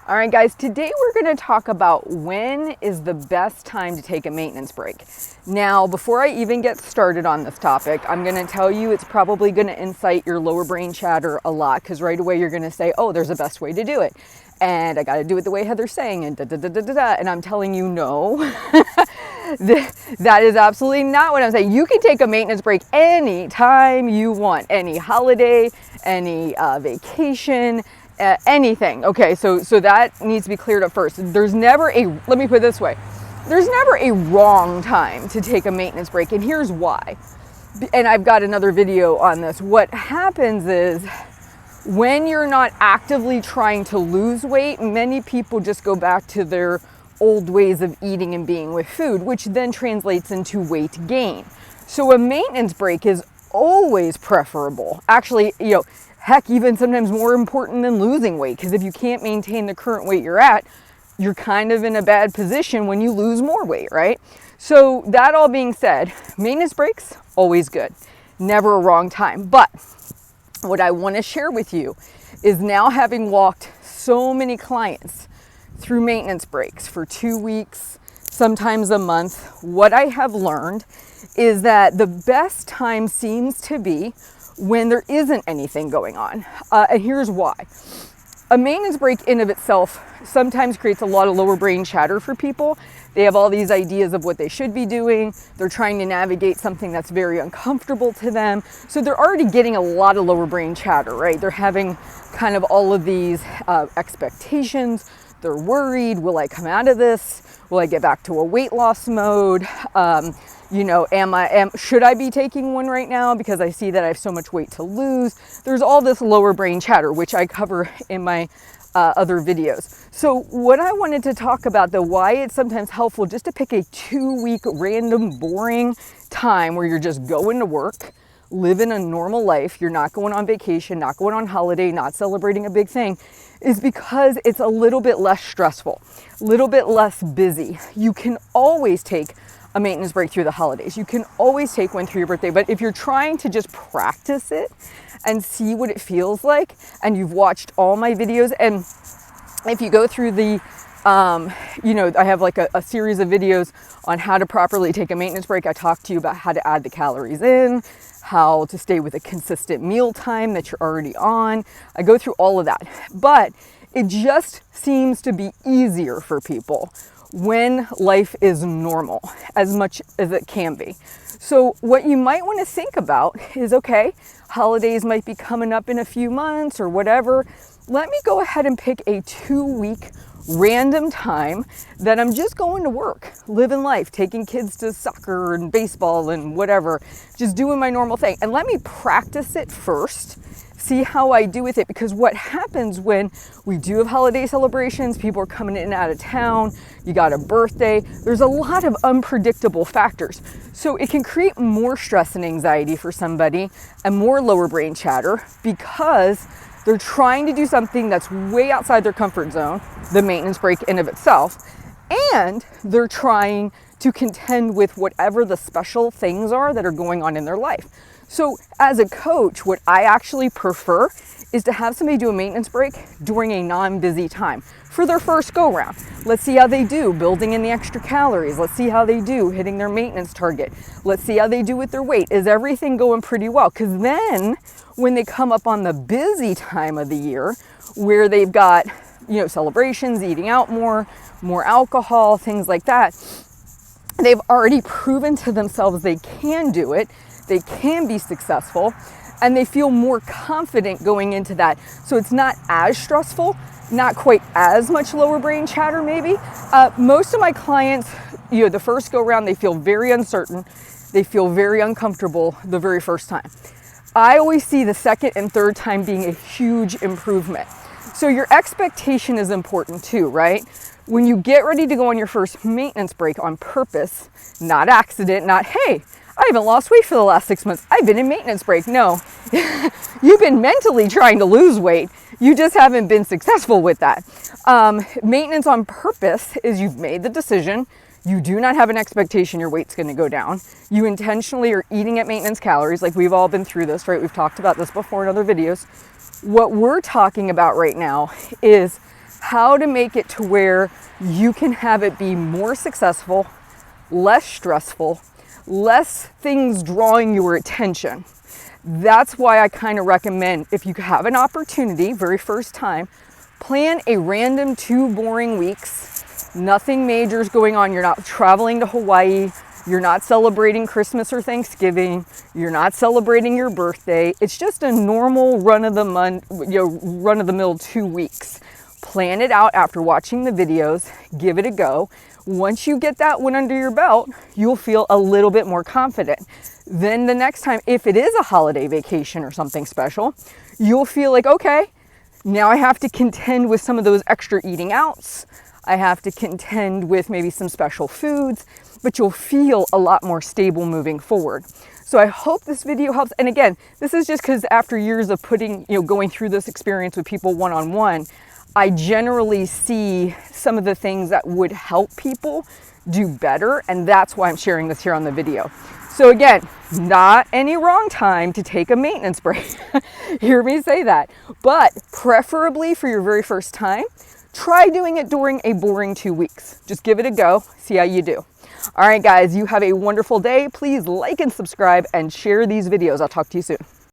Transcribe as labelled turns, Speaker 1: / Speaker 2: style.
Speaker 1: All right, guys, today we're going to talk about when is the best time to take a maintenance break. Now, before I even get started on this topic, I'm going to tell you it's probably going to incite your lower brain chatter a lot, because right away you're going to say, oh, there's a best way to do it. And I got to do it the way Heather's saying, and da-da-da-da-da-da. And I'm telling you, no, that is absolutely not what I'm saying. You can take a maintenance break anytime you want, any holiday, any vacation, anything. Okay, so that needs to be cleared up first. There's never let me put it this way, there's never a wrong time to take a maintenance break, and here's why. And I've got another video on this. What happens is when you're not actively trying to lose weight, many people just go back to their old ways of eating and being with food, which then translates into weight gain. So a maintenance break is always preferable. Actually, heck, even sometimes more important than losing weight, because if you can't maintain the current weight you're at, you're kind of in a bad position when you lose more weight, right? So that all being said, maintenance breaks, always good. Never a wrong time. But what I want to share with you is, now having walked so many clients through maintenance breaks for 2 weeks, sometimes a month, what I have learned is that the best time seems to be when there isn't anything going on. And here's why. A maintenance break in of itself sometimes creates a lot of lower brain chatter for people. They have all these ideas of what they should be doing. They're trying to navigate something that's very uncomfortable to them. So they're already getting a lot of lower brain chatter, right? They're having kind of all of these expectations. They're worried, will I come out of this? Will I get back to a weight loss mode? Should I be taking one right now because I see that I have so much weight to lose? There's all this lower brain chatter, which I cover in my other videos. So what I wanted to talk about, though, why it's sometimes helpful just to pick a 2-week random boring time where you're just going to work, living a normal life, you're not going on vacation, not going on holiday, not celebrating a big thing, is because it's a little bit less stressful, a little bit less busy. You can always take a maintenance break through the holidays. You can always take one through your birthday. But if you're trying to just practice it and see what it feels like, and you've watched all my videos, and if you go through the, I have like a series of videos on how to properly take a maintenance break. I talk to you about how to add the calories in, how to stay with a consistent meal time that you're already on. I go through all of that, but it just seems to be easier for people when life is normal, as much as it can be. So what you might want to think about is, okay, holidays might be coming up in a few months or whatever. Let me go ahead and pick a 2-week random time that I'm just going to work, living life, taking kids to soccer and baseball and whatever, just doing my normal thing. And let me practice it first, see how I do with it, because what happens when we do have holiday celebrations, people are coming in and out of town, you got a birthday, there's a lot of unpredictable factors. So it can create more stress and anxiety for somebody and more lower brain chatter, because they're trying to do something that's way outside their comfort zone, the maintenance break in of itself, and they're trying to contend with whatever the special things are that are going on in their life. So as a coach, what I actually prefer is to have somebody do a maintenance break during a non-busy time for their first go round. Let's see how they do building in the extra calories. Let's see how they do hitting their maintenance target. Let's see how they do with their weight. Is everything going pretty well? Because then when they come up on the busy time of the year where they've got, celebrations, eating out more alcohol, things like that, they've already proven to themselves they can do it. They can be successful, and they feel more confident going into that. So it's not as stressful, not quite as much lower brain chatter maybe. Most of my clients, the first go round, they feel very uncertain. They feel very uncomfortable the very first time. I always see the second and third time being a huge improvement. So your expectation is important too, right? When you get ready to go on your first maintenance break on purpose, not accident, not, hey, I haven't lost weight for the last 6 months, I've been in maintenance break. No, you've been mentally trying to lose weight. You just haven't been successful with that. Maintenance on purpose is you've made the decision. You do not have an expectation your weight's going to go down. You intentionally are eating at maintenance calories. Like, we've all been through this, right? We've talked about this before in other videos. What we're talking about right now is how to make it to where you can have it be more successful, less stressful, less things drawing your attention. That's why I kind of recommend, if you have an opportunity, very first time, plan a random 2 boring weeks. Nothing major is going on. You're not traveling to Hawaii. You're not celebrating Christmas or Thanksgiving. You're not celebrating your birthday. It's just a normal run-of-the-mill 2 weeks. Plan it out after watching the videos. Give it a go. Once you get that one under your belt, you'll feel a little bit more confident. Then the next time, if it is a holiday vacation or something special, you'll feel like, okay, now I have to contend with some of those extra eating outs. I have to contend with maybe some special foods, but you'll feel a lot more stable moving forward. So I hope this video helps. And again, this is just because after years of going through this experience with people one-on-one, I generally see some of the things that would help people do better. And that's why I'm sharing this here on the video. So again, not any wrong time to take a maintenance break. Hear me say that. But preferably for your very first time, try doing it during a boring 2 weeks. Just give it a go, see how you do. All right, guys, you have a wonderful day. Please like and subscribe and share these videos. I'll talk to you soon.